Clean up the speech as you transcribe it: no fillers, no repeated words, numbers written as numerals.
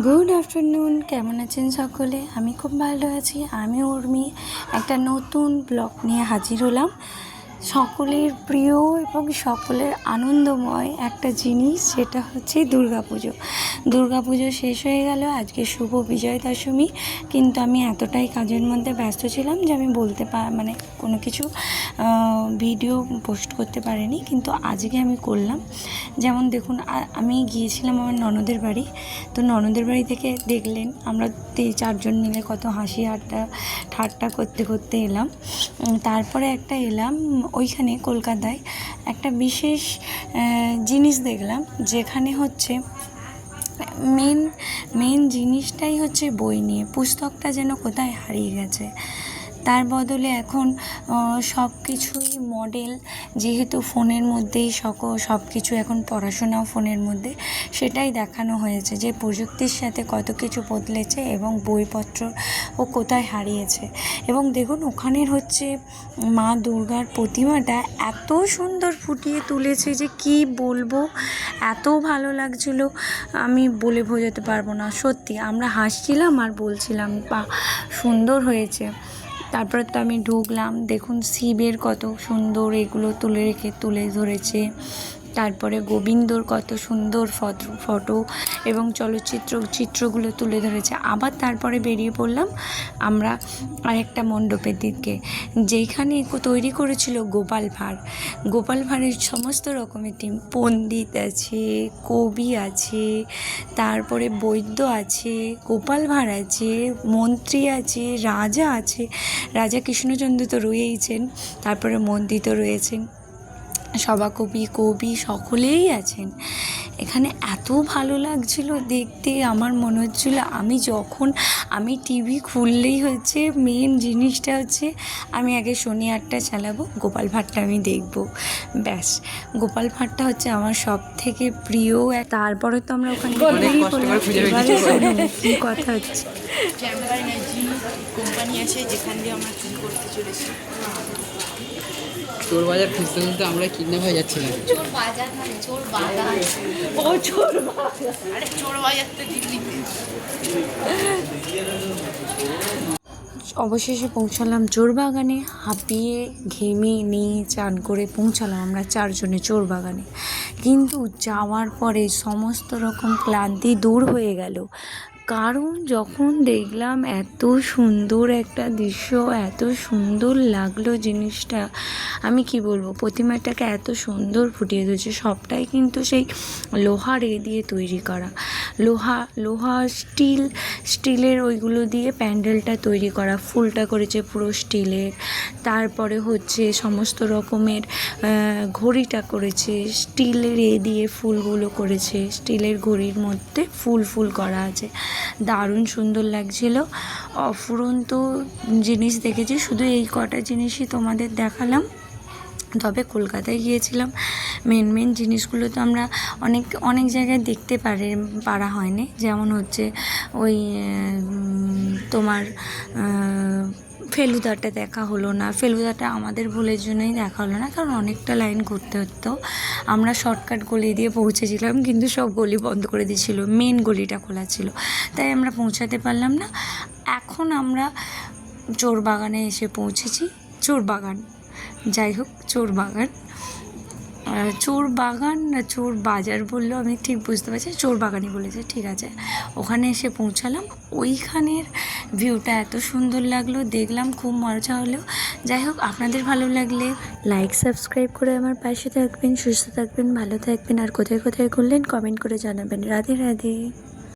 Good afternoon, কেমন আছেন সকলে? আমি খুব ভালো আছি। আমি উর্মি একটা নতুন ব্লগ নিয়ে হাজির হলাম। সকলের প্রিয় এবং সকলের আনন্দময় একটা জিনিস, সেটা হচ্ছে দুর্গাপুজো শেষ হয়ে গেল। আজকে শুভ বিজয় দশমী, কিন্তু আমি এতটাই কাজের মধ্যে ব্যস্ত ছিলাম যে আমি মানে কোনো কিছু ভিডিও পোস্ট করতে পারিনি, কিন্তু আজকে আমি করলাম। যেমন দেখুন, আমি গিয়েছিলাম আমার ননদের বাড়ি। তো ননদের বাড়ি থেকে দেখলেন আমরা চারজন মিলে কত হাসি ঠাট্টা করতে করতে এলাম। তারপরে একটা এলাম ওইখানে কলকাতায় একটা বিশেষ জিনিস দেখলাম, যেখানে হচ্ছে মেন জিনিসটাই হচ্ছে বই নিয়ে। পুস্তকটা যেন কোথায় হারিয়ে গেছে। তার বদলে এখন সব কিছুই মডেল, যেহেতু ফোনের মধ্যেই সব কিছু এখন পড়াশোনাও ফোনের মধ্যে, সেটাই দেখানো হয়েছে যে প্রযুক্তির সাথে কত কিছু বদলেছে এবং বইপত্র ও কোথায় হারিয়েছে। এবং দেখুন, ওখানের হচ্ছে মা দুর্গার প্রতিমাটা এত সুন্দর ফুটিয়ে তুলেছে যে কি বলবো, এত ভালো লাগছিল, আমি বলে বোঝাতে পারবো না। সত্যি আমরা হাসছিলাম আর বলছিলাম বা সুন্দর হয়েছে। তারপরে তো আমি ঢুকলাম, দেখুন শিবের কত সুন্দর এগুলো তুলে ধরেছে। তারপরে গোবিন্দর কত সুন্দর ফটো এবং চিত্রগুলো তুলে ধরেছে। আবার তারপরে বেরিয়ে পড়লাম আমরা আরেকটা মণ্ডপের দিকে, যেখানে তৈরি করেছিল গোপাল ভাঁড়ের সমস্ত রকমের টিম। পণ্ডিত আছে, কবি আছে, তারপরে বৈদ্য আছে, গোপাল ভাঁড় আছে, মন্ত্রী আছে, রাজা আছে। রাজা কৃষ্ণচন্দ্র তো রয়েইছেন, তারপরে মন্ত্রী তো রয়েছেন, সভাকবি, কবি সকলেই আছেন এখানে। এত ভালো লাগছিল দেখতে, আমার মনে হচ্ছিল আমি টিভি খুললেই হচ্ছে মেন জিনিসটা হচ্ছে আমি আগে শনি আটটা চালাবো, গোপাল ভাঁড়টা আমি দেখব, ব্যাস। গোপাল ভাঁড়টা হচ্ছে আমার সব থেকে প্রিয়। তারপরে তো আমরা ওখানে কী কথা হচ্ছে, কোম্পানি আছে যেখান দিয়ে আমরা চুরি করতে চলেছি। চোর বাজার খুঁজতে খুঁজতে আমরা কিডন্যাপ হয়ে যাচ্ছিলাম। চোর বাজার মানে চোর বাজার, ও চোর বাজার, আরে চোর বাজার তো দিল্লিতে। অবশেষে পৌঁছালাম চোরবাগানে। হাঁপিয়ে ঘেমে নিয়ে চান করে পৌঁছালাম আমরা চারজনে চোরবাগানে। কিন্তু যাওয়ার পরে সমস্ত রকম ক্লান্তি দূর হয়ে গেল, কারণ যখন দেখলাম এত সুন্দর একটা দৃশ্য, এত সুন্দর লাগলো জিনিসটা, আমি কি বলবো। প্রতিমাটাকে এত সুন্দর ফুটিয়ে তুলেছে, সবটাই কিন্তু সেই লোহার দিয়ে তৈরি করা, লোহা স্টিলের ওইগুলো দিয়ে প্যান্ডেলটা তৈরি করা। ফুলটা করেছে পুরো স্টিলের, তারপরে হচ্ছে সমস্ত রকমের ঘড়িটা করেছে স্টিলের দিয়ে, ফুলগুলো করেছে স্টিলের ঘড়ির মধ্যে ফুল করা আছে, দারুণ সুন্দর লাগছিল। অফুরন্ত জিনিস দেখেছি, শুধু এই কটা জিনিসই তোমাদের দেখালাম। তবে কলকাতায় গিয়েছিলাম, মেন জিনিসগুলো তো আমরা অনেক জায়গায় দেখতে পারা হয়নি। যেমন হচ্ছে ওই তোমার ফেলুদাটা দেখা হলো না। ফেলুদাটা আমাদের ভুলের জন্যই দেখা হলো না, কারণ অনেকটা লাইন ঘুরতে হতো। আমরা শর্টকাট গলি দিয়ে পৌঁছেছিলাম, কিন্তু সব গলি বন্ধ করে দিয়েছিল, মেন গলিটা খোলা ছিল, তাই আমরা পৌঁছাতে পারলাম না। এখন আমরা চোরবাগানে এসে পৌঁছেছি। যাই হোক, চোরবাগান না চোর বাজার বললেও আমি ঠিক বুঝতে পারছি, চোরবাগানই বলেছে, ঠিক আছে। ওখানে এসে পৌঁছালাম। ওইখানের ভিউটা এত সুন্দর লাগলো, দেখলাম, খুব মজা হলো। যাই হোক, আপনাদের ভালো লাগলে লাইক সাবস্ক্রাইব করে আমার পাশে থাকবেন, সুস্থ থাকবেন, ভালো থাকবেন, আর কোথায় কোথায় ঘুরলেন কমেন্ট করে জানাবেন। রাধে রাধে।